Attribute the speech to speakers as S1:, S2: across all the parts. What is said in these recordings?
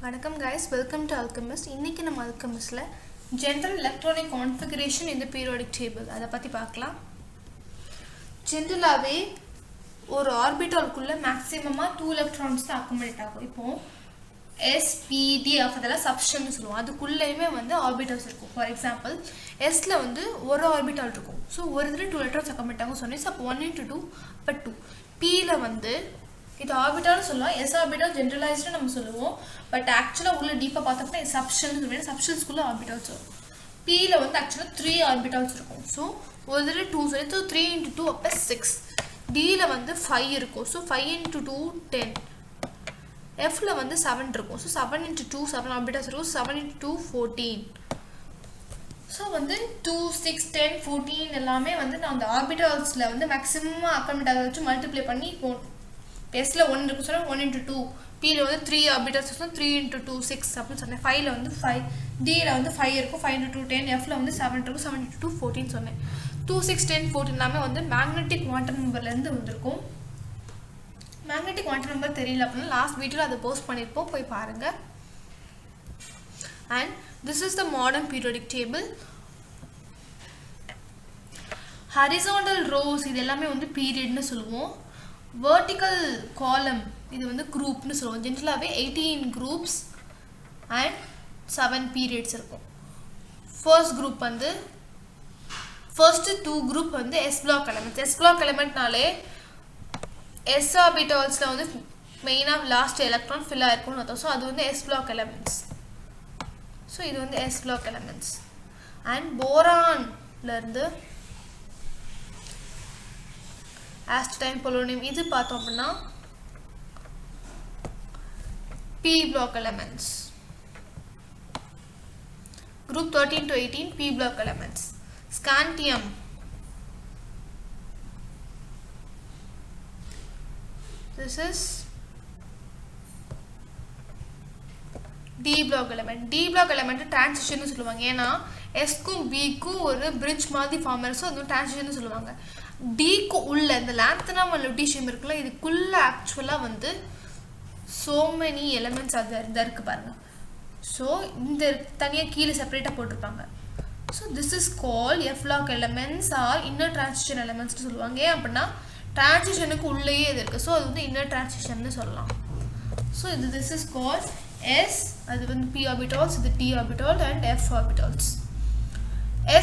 S1: வணக்கம் guys, welcome to Alchemist. இன்னைக்கு நம்ம Alchemistல general electronic configuration in the periodic table அத பத்தி பார்க்கலாம். ஜெனரலாவே ஒரு ஆர்பிட்டாலுக்குள்ள மேக்ஸिमமா 2 எலக்ட்ரான்ஸ் தான் அக்குமுலேட் ஆகும். இப்போ s p d அதெல்லாம் சப்ஸ்டன்ஸ் சொல்லுவோம். அதுக்குள்ளேயுமே வந்து ஆர்பிட்டல்ஸ் இருக்கும். ஃபார் எக்ஸாம்பிள் s ல வந்து ஒரு ஆர்பிட்டால் இருக்கும். சோ ஒரு இதுல 2 எலக்ட்ரான்ஸ் அக்குமுலேட் ஆகும் சொன்னேன். அப்ப 1 * 2 அப்ப 2. p ல வந்து இது ஆர்பிட்டால் சொல்லலாம். s ஆர்பிட்டால் ஜெனரலைஸ்டா நம்ம சொல்லுவோம். பட் एक्चुअली உள்ள டீப்பா பார்த்தா சப்ஸ்டன்ஸ் சொல்லுவேன். சப்ஸ்டன்ஸ்க்குள்ள ஆர்பிட்டால்ஸ் வரும். p ல வந்து एक्चुअली 3 ஆர்பிட்டால்ஸ் இருக்கும். சோ ஒரு இதுல 2 சொல்லி 3 * 2 அப்ப 6. d ல வந்து 5 இருக்கும். சோ 5 * 2 10. f ல வந்து 7 இருக்கும். சோ 7 * 2 7 ஆர்பிட்டால்ஸ் இருக்கும். 7 * 2 14. சோ வந்து 2 6 10 14 எல்லாமே வந்து நான் அந்த ஆர்பிட்டால்ஸ்ல வந்து மேக்ஸिमम அக்குமுலேட் ஆக வச்சு மல்டிப்ளை பண்ணி s ல 1 இருக்கு சொன்னா 1 * 2. p ல வந்து 3 ஆர்பிட்டால்ஸ் சொன்னா 3 * 2 6 அப்படி சொன்னேன். 5 ல வந்து 5. d ல வந்து 5 இருக்கும். 5 * 2 10. f ல வந்து 7 இருக்கும். 7 * 2 14 சொன்னேன். 2 6 10 14 எல்லாமே வந்து மேக்னெட்டிக் குவாண்டம் நம்பர்ல இருந்து வந்திருக்கும். மேக்னெட்டிக் குவாண்டம் நம்பர் தெரியல அப்படினா லாஸ்ட் வீடியோல அதை போஸ்ட் பண்ணிருப்போம், போய் பாருங்க. And this is the modern periodic table. Horizontal rows இது எல்லாமே வந்து பீரியட்னு சொல்லுவோம். Vertical column இது வந்து குரூப்னு சொல்லுவோம். ஜெனரலாவே 18 groups and 7 periods இருக்கும். First group வந்து first 2 group வந்து s block elements. s block elementனாலே s orbitals-ல வந்து மெயினா லாஸ்ட் எலக்ட்ரான் ஃபில் ஆயிருக்கும்னு அர்த்தம். சோ அது வந்து s block elements. சோ இது வந்து s block elements. And boron-ல இருந்து astatine polonium இது பார்த்தோம் அப்படினா p block elements. Group 13 to 18 p block elements. Scantium this is d block element. d block element transition னு சொல்லுவாங்க. ஏனா s க்கும் b க்கும் ஒரு bridge மாதிரி ஃபார்ம் ஆகும். சோ அது transition னு சொல்லுவாங்க. d க்கு உள்ள இந்த lanthanum and lutetium இருக்குல, இதுக்குள்ள एक्चुअली வந்து so many elements are there இருக்கு பாருங்க. சோ இந்த தனியா கீழ செப்பரேட்டா போட்டுருப்பாங்க. So this is called f block elements or inner transition elements னு சொல்லுவாங்க. ஏன் அப்படினா transitionக்கு உள்ளேயே இது இருக்கு. சோ அது வந்து inner transition னு சொல்லலாம். So this is called s, அது வந்து p orbitals, இது t orbital and f orbitals.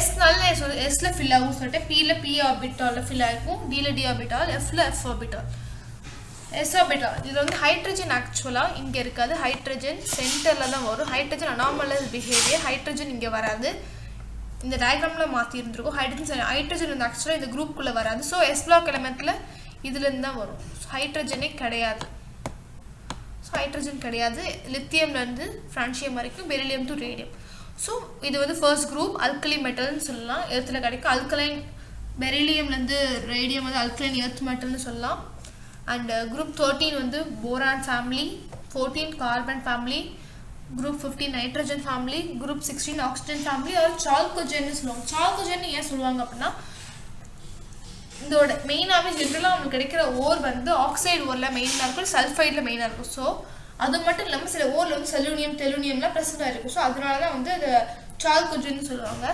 S1: s நல்ல s ல ஃபில் ஆகும் சொல்லிட்டு p ல p ஆர்பிட்டால்ல ஃபில் ஆகும். d ல d ஆர்பிட்டால், f ல f ஆர்பிட்டால். s ஆர்பிட்டால் இது வந்து ஹைட்ரஜன் एक्चुअली இங்க இருக்காது. ஹைட்ரஜன் சென்டர்ல தான் வரும். Hydrogen anomalous behaviour. ஹைட்ரஜன் இங்க வராது. இந்த டயகிராம்ல மாத்தி இருந்திருக்கும். ஹைட்ரஜன் வந்து एक्चुअली இந்த குரூப் குள்ள வராது. சோ s block elementல இதுல இருந்து தான் வரும். ஹைட்ரஜனே கிடையாது. சோ ஹைட்ரஜன் கிடையாது. லித்தியம்ல இருந்து ஃப்ரான்சியம் வரைக்கும், பெரிலியம் டு ரேடியம். சோ இது வந்து ஃபர்ஸ்ட் குரூப் அல்கலி மெட்டல்னு சொல்லலாம். எர்த்ல கிடைக்கும். அல்கலைன் பெரிலியம்ல இருந்து ரேடியம் வந்து அல்கலைன் எர்த் மெட்டல்னு சொல்லலாம். அண்ட் குரூப் 13 வந்து boron family, 14 carbon family, group 15 nitrogen family, group 16 oxygen family or சால்கோஜென்னு சொல்லுவாங்க. சால்கோஜென் ஏன் சொல்லுவாங்க அப்படின்னா இதோட மெயினாவே ஜெனரலா நமக்கு கிடைக்கிற ஓர் வந்து ஆக்சைடு ஓர்ல மெயினா இருக்கும், சல்ஃபைட்ல மெயினா இருக்கும். ஸோ அது மட்டும் இல்லாமல் சில ஓர்ல வந்து செலூனியம் டெலூனியம்லாம் ப்ரெசென்ட் ஆயிருக்கும். ஸோ அதனால தான் வந்து அதை சால்கோஜென்னு சொல்லுவாங்க.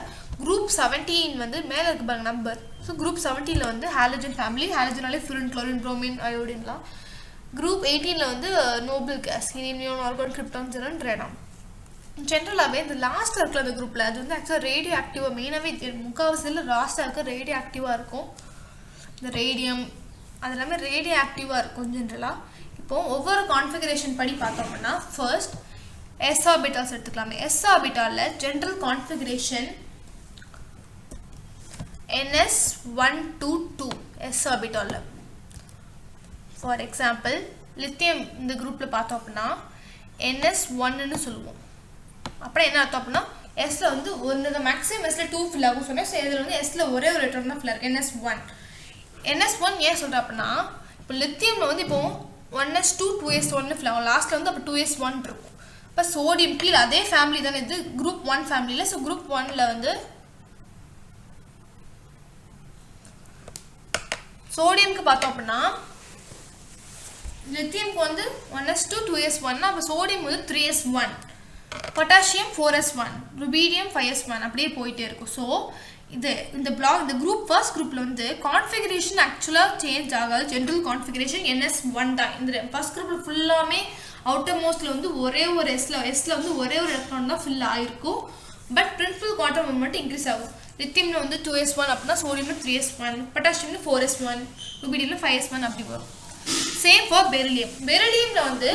S1: குரூப் 17 வந்து மேலே இருக்கு பாருங்க நம்பர். ஸோ குரூப் 17ல வந்து ஹாலஜன் ஃபேமிலி. ஹாலஜனாலே ஃப்ளூரின், குளோரின், புரோமின், அயோடின்லாம். குரூப் 18ல வந்து noble gas, helium, neon, argon, krypton, ஜெரான், ரேடான். ஜென்ரலாகவே இந்த லாஸ்ட் இருக்கிற அந்த குரூப்ல அது வந்து ஆக்சுவலாக ரேடியோ ஆக்டிவாக மெயினாகவே முக்கால்வாசியில் லாஸ்ட்டாக இருக்க ரேடியோ ஆக்டிவாக இருக்கும். இந்த ரேடியம் அது எல்லாமே ரேடியோ ஆக்டிவாக இருக்கும் ஜென்ரலாக. இப்போ ஒவ்வொரு கான்ஃபிகரேஷன் படி பார்த்தோம்னா ஃபர்ஸ்ட் s ஆர்பிட்டால்ஸ் எடுத்துக்கலாமே. s ஆர்பிட்டால்ல ஜெனரல் கான்ஃபிகரேஷன் ns122 s ஆர்பிட்டால்ல. ஃபார் எக்ஸாம்பிள் லித்தியம் இந்த குரூப்ல பார்த்தோம் அப்படின்னா ns1 ன்னு சொல்லுவோம். அப்புறம் என்ன அர்த்தம் அப்படின்னா s ல வந்து ஒரு மேக்ஸிமம் s ல 2 ஃபில் ஆகும் சொன்னேன். ஸோ இதில் வந்து s ல ஒரே ஒரு எலக்ட்ரான் தான் ஃபில் ஆகும், ns1. ns1 ஏன் சொல்கிறேன் அப்படின்னா இப்போ லித்தியம்ல வந்து இப்போ 1s2 2s1 ஃபில் ஆகும். லாஸ்ட்ல வந்து அப்போ 2s1 இருக்கும். இப்போ சோடியம் கீழே அதே ஃபேமிலி தானே, இது குரூப் 1 ஃபேமிலியில. ஸோ குரூப் 1ல வந்து சோடியம்க்கு பார்த்தோம் அப்படின்னா லித்தியம்க்கு வந்து 1s2 2s1 அப்போ சோடியம் வந்து 3s1 potassium 4s1 rubidium 5s1 அப்படியே போயிட்டே இருக்கும். ஸோ இந்த பிளாக் இந்த குரூப் ஃபர்ஸ்ட் குரூப்பில் வந்து கான்ஃபிகரேஷன் ஆக்சுவலாக சேஞ்ச் ஆகாது. ஜென்ரல் கான்ஃபிகரேஷன் NS1 தான். இந்த ஃபர்ஸ்ட் குரூப்பில் ஃபுல்லாமே அவுட்டர் மோஸ்ட்டில் வந்து ஒரே ஒரு எஸ்ல வந்து ஒரே ஒரு எலக்ட்ரான் தான் ஃபில் ஆகிருக்கும். But principal quantum moment increase ஆகும். லித்தியமில் வந்து 2s1 அப்படின்னா சோடியமில் 3s1 பொட்டாசியமில் 4s1 ருபீடியமில் 5s1 அப்படி வரும். Same for beryllium. பெரிலியமில் வந்து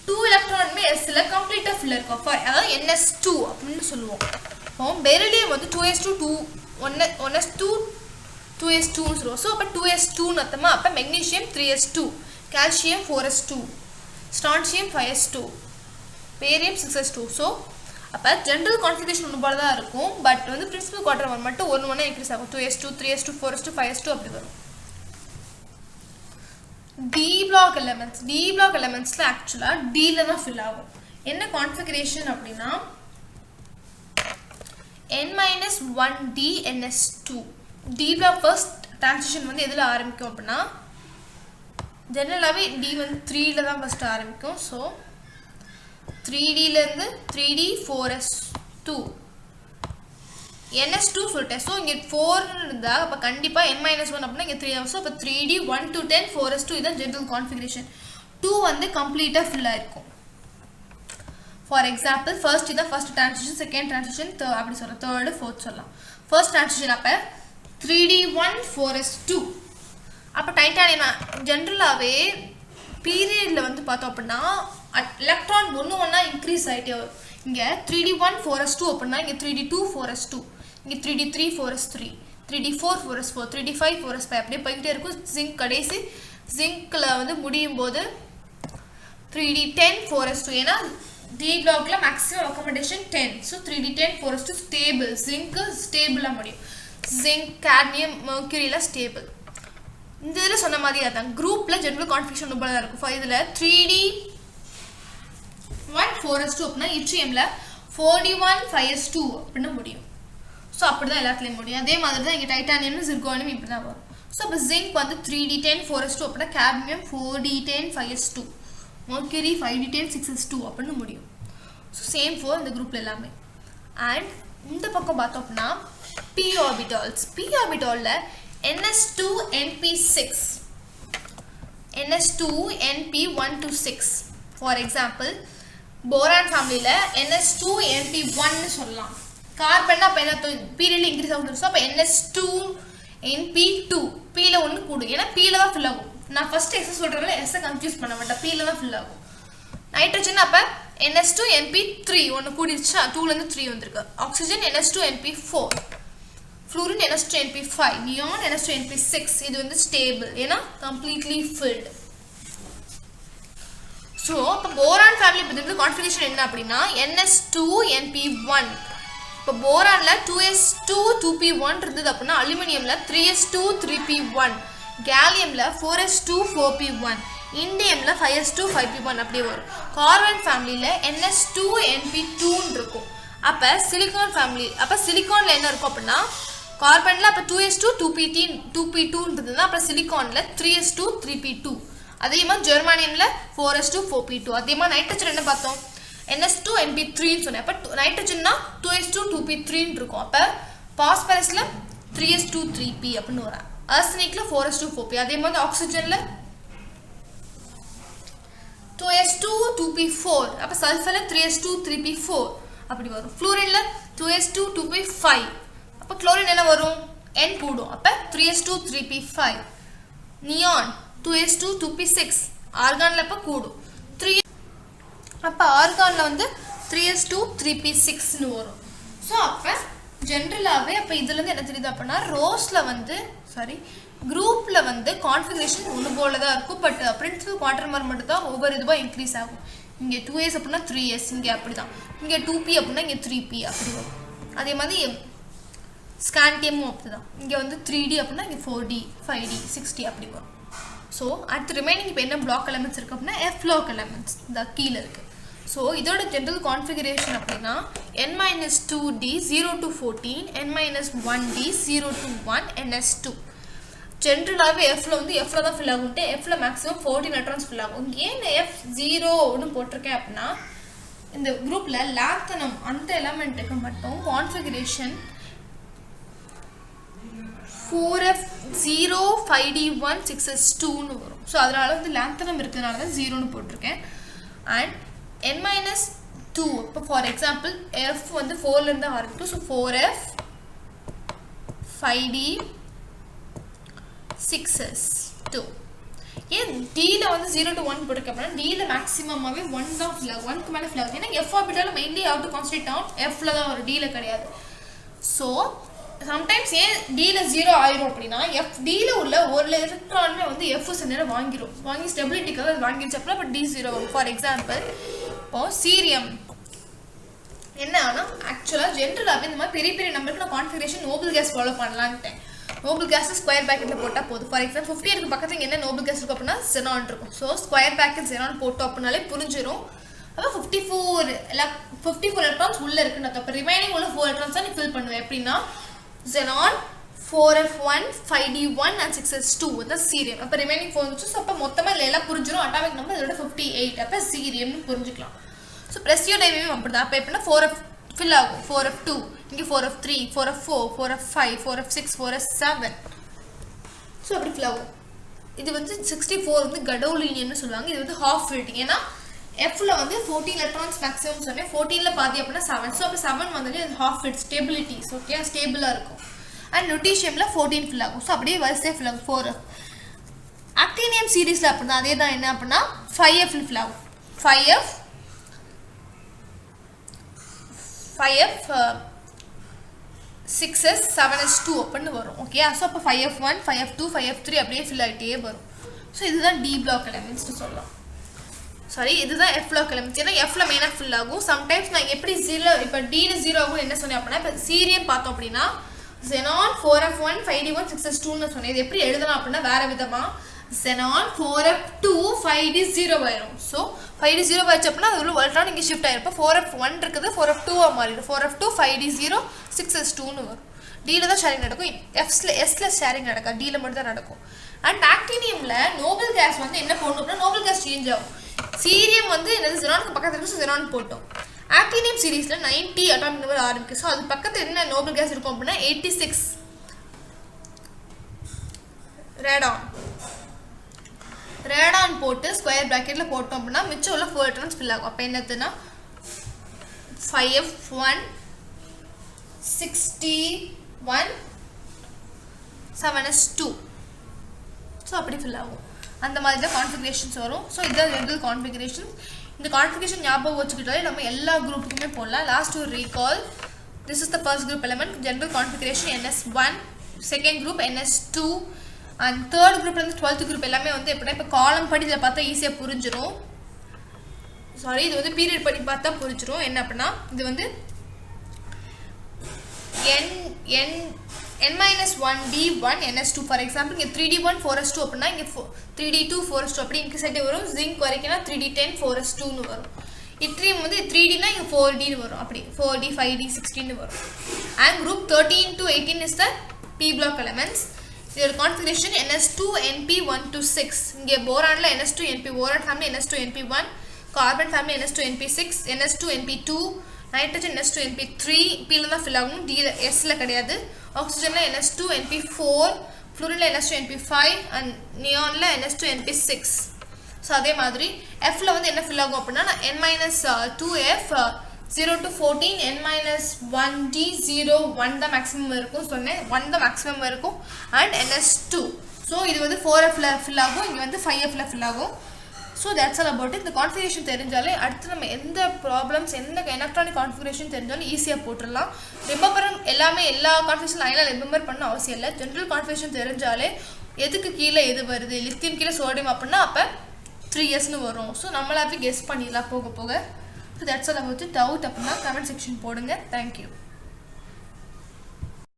S1: 2 எலக்ட்ரானுமே எஸ்ல கம்ப்ளீட்டாக ஃபில் இருக்கும். அதாவது NS2 அப்படின்னு சொல்லுவோம். பெரிலியம் வந்து 2s2 1s2 2s2 சொல்லுவோம். ஸோ அப்போ 2s2ன்னு அர்த்தமா. அப்போ magnesium 3s2 calcium 4s2 strontium 5s2 barium 6s2. So அப்போ ஜென்ரல் கான்ஃபிகரேஷன் ஒன்று போல தான் இருக்கும். பட் வந்து பிரின்சிபல் குவாட்ரம் மட்டும் ஒன்று இன்க்ரீஸ் ஆகும். 2s2 3s2 4s2 5s2 அப்படி வரும். டி பிளாக் எலமெண்ட்ஸில் ஆக்சுவலாக டியில் தான் ஃபில் ஆகும். என்ன கான்ஃபிகரேஷன் அப்படின்னா n-1d ns2. D black first transition வந்து எதில் ஆரம்பிக்கும் அப்படின்னா ஜெனரலாகவே டி வந்து 3ல தான் ஃபர்ஸ்ட் ஆரம்பிக்கும். ஸோ 3dலேருந்து 3d 4s2 ns2 சொல்லிட்டேன். ஸோ இங்கே 4 இருந்தால் அப்போ கண்டிப்பாக n-1 அப்படின்னா இங்கே 3 ஆகும். ஸோ அப்போ 3d 1 to 10 4s2 இதுதான் ஜென்ரல் கான்ஃபிகரேஷன். 2 வந்து கம்ப்ளீட்டாக ஃபில் ஆகிருக்கும். ஃபார் எக்ஸாம்பிள் ஃபர்ஸ்ட் இதான் ஃபர்ஸ்ட் டிரான்சிஷன், செகண்ட் டிரான்சிஷன் அப்படி சொல்லலாம், தேர்டு ஃபோர்த் சொல்லலாம். ஃபர்ஸ்ட் டிரான்சிஷன் அப்போ 3d1 4s2. அப்போ டைட்டானியம் ஜென்ரலாகவே பீரியடில் வந்து பார்த்தோம் அப்படின்னா எலக்ட்ரான் ஒன்றா இன்க்ரீஸ் ஆகிட்டே வரும். இங்கே 3d1 4s2 அப்படின்னா இங்கே 3d2 4s2, இங்கே 3d3 4s3, 3d4 4s4, 3d5 4s5 அப்படியே போய்கிட்டே இருக்கும். ஜிங்க் கடைசி ஜிங்க்கில் வந்து முடியும் போது 3d10 4s2. ஏன்னா டி பிளாக்ல maximum accommodation 10. So 3d10 4s2 stable. ஜிங்க்கு ஸ்டேபிளாக முடியும். ஜிங்க் கேட்மியம் மெர்க்யூரியில் ஸ்டேபிள். இந்த இதில் சொன்ன மாதிரி அதான் குரூப்பில் ஜென்ரல் கான்ஃபிகரேஷன் போல தான் இருக்கும். இதில் 3d1 4s2 அப்படின்னா இட்ரியமில் 4d1 5s2 அப்படின்னு முடியும். ஸோ அப்படி தான் எல்லாத்துலேயும் முடியும். அதே மாதிரி தான் இங்கே டைட்டானியம் ஜிர்கோனியம் இப்படி தான் வரும். ஸோ அப்போ ஜிங்க் வந்து 3d10 4s2 அப்படின்னா cadmium 4d10 5s2 Mercury 5d10 6s2 அப்படின்னு முடியும். ஸோ சேம் ஃபோர் இந்த குரூப்பில் எல்லாமே. அண்ட் இந்த பக்கம் பார்த்தோம் அப்படின்னா p orbitals. p ஆர்பிட்டாலில் ns2 np6 ns2 np1 to 6. For example boron ஃபேமிலியில் ns2 np1 சொல்லலாம். கார்பன் அப்போ என்ன பீரியடில் இன்க்ரீஸ் ஆகும். ஸோ அப்போ ns2 np2 பீல ஒன்று கூடும். ஏன்னா பீல தான் ஃபில் ஆகும். நான் ஃபர்ஸ்ட் எஸ் சொல்கிறதுல எஸ்ஸை கன்ஃபியூஸ் பண்ண மாட்டேன். பீல தான் ஃபில் ஆகும். நைட்ரஜன் அப்போ ns2 np3 ஒன்று கூடிருச்சா, 2லேருந்து 3 வந்திருக்கு. Oxygen ns2 np4, fluorine ns2 np5, neon ns2 np6. இது வந்து ஸ்டேபிள் ஏன்னா கம்ப்ளீட்லி ஃபில்டு. ஸோ இப்போ போரான் ஃபேமிலி பற்றி கான்ஃபிகரேஷன் என்ன அப்படின்னா ns2 np1. இப்போ போரானில் 2s2 2p1 இருந்தது அப்படின்னா அலுமினியமில் 3s2 3p1, கேலியமில் 4s2 4p1, இண்டியமில் 5s2 5p1 அப்படியே வரும். கார்பன் ஃபேமிலியில் ns2 np2 இருக்கும். அப்போ சிலிக்கான் ஃபேமிலி அப்போ சிலிக்கானில் என்ன இருக்கும் அப்படின்னா கார்பனில் அப்போ 2s2 2p2 இருந்ததுன்னா அப்புறம் சிலிக்கானில் 3s2 3p2. அதே மாதிரி ஜெர்மானியமில் 4s2 4p2. அதே மாதிரி நைட்ரஜன் என்ன பார்த்தோம் ns2 np3ன்னு சொன்னேன். அப்போ நைட்ரஜன்னா 2s2 2p3 இருக்கும். அப்போ பாஸ்பரஸில் 3s2 3p அப்படின்னு வரும். ஆர்சனிக்கில் 4s2 4p. அதே மாதிரி ஆக்சிஜனில் 2s2 2p4. அப்போ சல்ஃபரில் 3s2 3p4 அப்படி வரும். ஃப்ளூரினில் 2s2 2p5. அப்போ குளோரின் என்ன வரும் n கூடும். அப்போ 3s2 3p5. Neon 2s2 2p6. ஆர்கானில் அப்போ கூடும் 3. அப்போ ஆர்கானில் வந்து 3s2 3p6ன்னு வரும். ஸோ அப்போ ஜென்ரலாகவே அப்போ இதுலேருந்து என்ன தெரியுது அப்படின்னா ரோஸில் வந்து குரூப்பில் வந்து கான்ஃபிகரேஷன் ஒன்று போல தான் இருக்கும். பட் பிரின்சிபல் குவாட்ரம் மட்டும் தான் ஒவ்வொரு இதுவாக இன்க்ரீஸ் ஆகும். இங்கே 2s அப்படின்னா 3s, இங்கே அப்படி தான். இங்கே 2p அப்படின்னா இங்கே 3p அப்படி வரும். அதே மாதிரி ஸ்காண்டியமும் அப்படி தான். இங்கே வந்து 3d அப்படின்னா இங்கே 4d 5d 6d அப்படி வரும். ஸோ அடுத்து ரிமைனிங் இப்போ என்ன பிளாக் எலமெண்ட்ஸ் இருக்குது அப்படின்னா f பிளாக் எலமெண்ட்ஸ் இந்த கீழே இருக்குது. ஸோ இதோட ஜென்ரல் கான்ஃபிகரேஷன் அப்படின்னா n-2d 0 to 14, n-1d 0 to 1, ns2. ஜென்ரலாகவே எஃப்ல வந்து எஃப்ல தான் ஃபில் ஆகும்ட்டு எஃப்ல மேக்ஸிமம் 14 எலக்ட்ரான்ஸ் ஃபில் ஆகும். ஏன் எஃப் 0ன்னு போட்டிருக்கேன் அப்படின்னா இந்த குரூப்ல லாத்தனம் அந்த எலமெண்ட்டுக்கு மட்டும் கான்ஃபிகரேஷன் 4f0 5d1 6s2ன்னு வரும். ஸோ அதனால வந்து லாத்தனம் இருக்கிறதுனால தான் 0ன்னு போட்டிருக்கேன். அண்ட் n-2 இப்போ ஃபார் எக்ஸாம்பிள் எஃப் வந்து 4லேருந்து தான் ஆரம்பிக்கும். So 4f 5d 6s2. ஏன் டீல வந்து 0 to 1 போட்டுக்க அப்படின்னா டீல மேக்ஸிமமாகவே 1 தான் ஃபில் ஆகும், 1க்கு மேலே ஃபில் ஆகும். ஏன்னா F orbital mainly have to concentrate on எஃப்ல தான் ஒரு டீல கிடையாது. ஸோ சம்டைம்ஸ் ஏன் டீல 0 ஆயிரும் அப்படின்னா எஃப் டீல உள்ள ஒரு எலக்ட்ரானுமே வந்து எஃப் நேரம் வாங்கி ஸ்டெபிலிட்டிக்காக அது வாங்கிடுச்சு அப்படின்னா இப்போ டி 0 வரும். ஃபார் எக்ஸாம்பிள் இப்போ சீரியம் என்ன ஆனால் ஆக்சுவலாக ஜென்ரலாகவே இந்த மாதிரி பெரிய பெரிய நம்பருக்கு நான் கான்ஃபிகரேஷன் நோபல் கேஸ் ஃபாலோ பண்ணலான்ட்டேன். நோபல் கேஸ் ஸ்கொயர் பேக்கெட்டில் போட்டால் போதும். ஃபார் எக்ஸாம்பிள் 50 இருக்கு பக்கத்தில் என்ன நோபல் கேஸ் இருக்கும் அப்படின்னா ஜெனான் இருக்கும். ஸோ ஸ்கொயர் பேக்கெட் ஜெனான் போட்டோம் அப்படின்னாலே புரிஞ்சிடும். அப்போ 54 எலக்ட்ரான்ஸ் உள்ளே இருக்குன்னு அர்த்தம். அப்போ ரிமைனிங் உள்ள 4 எலக்ட்ரான்ஸ் தான் நீ ஃபில் பண்ணுவேன். எப்படின்னா xenon 4f1 5d1 and 6s2 வந்து சீரியம். அப்போ ரிமைனிங் 4 இருந்துச்சு. ஸோ அப்போ மொத்தமாக எல்லாம் புரிஞ்சிடும். அட்டாமிக் நம்பர் இதோட 58. அப்போ சீரியம்னு புரிஞ்சுக்கலாம். ஸோ ப்ரெஸ்ஸியோ டைமையும் அப்படி தான். அப்போ எப்படின்னா 4f ஃபில் ஆகும், 4f2 இங்கே 4f3 4f4 4f5 4f6 4f7. So அப்படி ஃபில் ஆகும். இது வந்து 64 வந்து கடவுலினியம்னு சொல்லுவாங்க. இது வந்து ஹாஃப் ஃபில்டிங். ஏன்னா எஃப்ல வந்து 14 எலக்ட்ரான்ஸ் மேக்ஸிமம் சொன்னேன். 14ல் பாதி அப்படின்னா 7. ஸோ அப்போ 7 வந்தாலே அது ஹாஃப் ஃபில்ட் ஸ்டெபிலிட்டி. ஓகே ஸ்டேபிளாக இருக்கும். அண்ட் லுட்டீஷியமில் 14 ஃபில் ஆகும். ஸோ அப்படியே வரிசையாக ஃபில் ஆகும் 4f. ஆக்டினியம் சீரீஸில் அப்படின்னா அதே தான் என்ன அப்படின்னா 5f ஃபில் ஆகும். 5f 6s 7s2 அப்படின்னு வரும். ஓகே ஸோ அப்போ 5f1 5f2 5f3 அப்படியே ஃபில் ஆகிட்டே வரும். ஸோ இதுதான் டி பிளாக் எலமெண்ட்ஸ்னு சொல்லலாம். சாரி இதுதான் எஃப் பிளாக் எலமெண்ட்ஸ். ஏன்னா எஃப்ல மெயினாக ஃபில் ஆகும். சம்டைம்ஸ் நான் எப்படி 0 இப்போ டீல 0 ஆகும் என்ன சொன்னேன் அப்படின்னா இப்போ சீரியம் பார்த்தோம் அப்படின்னா xenon 4f1 5d1 6s2ன்னு சொன்னேன். இது எப்படி எழுதலாம் அப்படின்னா வேற விதமாக xenon 4f2 5d0 ஆயிரும். ஸோ 5d0 ஆயிடுச்சு அப்படின்னா அது உள்ள எலக்ட்ரான் இங்கே ஷிஃப்ட் ஆயிருப்போம். 4f1 இருக்குது 4f2 மாறிடும். 4f2 5d0 6s2ன்னு வரும். டீல தான் ஷேரிங் நடக்கும். எஸ்ல ஷேரிங் நடக்கும். டீல மட்டும் தான் நடக்கும். அண்ட் ஆக்டினியம்ல நோபல் கேஸ் வந்து என்ன போடணும் அப்படின்னா நோபல் கேஸ் சேஞ்ச் ஆகும். சீரியம் வந்து என்னது ஜெனானுக்கு பக்கத்தில் இருக்கு. ஸோ ஜெனான் போட்டோம். ஆக்டினியம் சீரீஸில் 90 அட்டாமிக் நம்பர் ஆரம்பிக்கும். ஸோ அது பக்கத்தில் என்ன நோபல் கேஸ் இருக்கும் அப்படின்னா 86 ரேடான் போட்டு ஸ்கொயர் ப்ராக்கெட்டில் போட்டோம் அப்படின்னா மிச்சம் உள்ள 4 எலக்ட்ரான்ஸ் ஃபில் ஆகும். அப்போ என்னதுன்னா 5f1 61 7s2. ஸோ அப்படி ஃபில் ஆகும். அந்த மாதிரி தான் கான்ஃபிகரேஷன்ஸ் வரும். ஸோ இதுதான் ஜென்ரல் கான்ஃபிகரேஷன். இந்த கான்ஃபிகரேஷன் ஞாபகம் வச்சுக்கிட்டாலே நம்ம எல்லா குரூப்புக்குமே போடலாம். லாஸ்ட் ஒரு recall. This is the first group element general configuration ns1, second group ns2 and third குரூப்லேருந்து 12th குரூப் எல்லாமே வந்து எப்படின்னா இப்போ காலம் படி இதில் பார்த்தா ஈஸியாக புரிஞ்சிடும். சாரி இது வந்து பீரியட் படி பார்த்தா புரிஞ்சிடும். என்ன அப்படின்னா இது வந்து n-1d1 ns2. ஃபார் எக்ஸாம்பிள் இங்கே 3d1 4s2 அப்படின்னா இங்கே 3d2 4s2 அப்படி இங்கே சைடு வரும். ஜிங்க் வரைக்கும்னா 3d10 4s2ன்னு வரும். இட்ரியம் வந்து 3dனா இங்கே 4dன்னு வரும். அப்படி 4d 5d 16ன்னு வரும். And group 13 to 18 is the p block elements. இதோட கான்ஃபிகரேஷன் ns2 np 1 to 6. இங்கே போரானில் ns2 np boron family ns2 np1, carbon family ns2 np6 ns2 np2, nitrogen ns2 np3 பீல தான் fill ஆகும். D எஸ்ல கிடையாது. ஆக்சிஜனில் ns2 np4, ஃப்ளூரினில் ns2 np5 and நியானில் ns2 np6. So அதே மாதிரி எஃப்ல வந்து என்ன fill ஆகும் அப்படின்னா n-2f 0 to 14 n-1d 0 1 தான் மேக்ஸிமம் இருக்கும் சொன்னேன். 1 தான் மேக்ஸிமம் இருக்கும். And ns2. ஸோ இது வந்து 4fல ஃபில் ஆகும். இங்கே வந்து 5fல ஃபில் ஆகும். So that's all about it. இந்த கான்ஃபிகரேஷன் தெரிஞ்சாலே அடுத்து நம்ம எந்த ப்ராப்ளம்ஸ் எந்த எலக்ட்ரானிக் கான்ஃபிகரேஷன் தெரிஞ்சாலும் ஈஸியாக போட்டுடலாம். ரிமெம்பர் எல்லாமே எல்லா கான்ஃபிகரேஷன் லைனில் ரிமெம்பர் பண்ண அவசியம் இல்லை. ஜென்ரல் கான்ஃபிகரேஷன் தெரிஞ்சாலே எதுக்கு கீழே எது வருது லித்தியம் கீழே சோடியம் அப்படின்னா அப்போ 3sன்னு வரும். ஸோ நம்மளாவே கெஸ் பண்ணிடலாம் போக போக. So that's all about it. Doubt அப்படின்னா கமெண்ட் செக்ஷன் போடுங்க. தேங்க்யூ.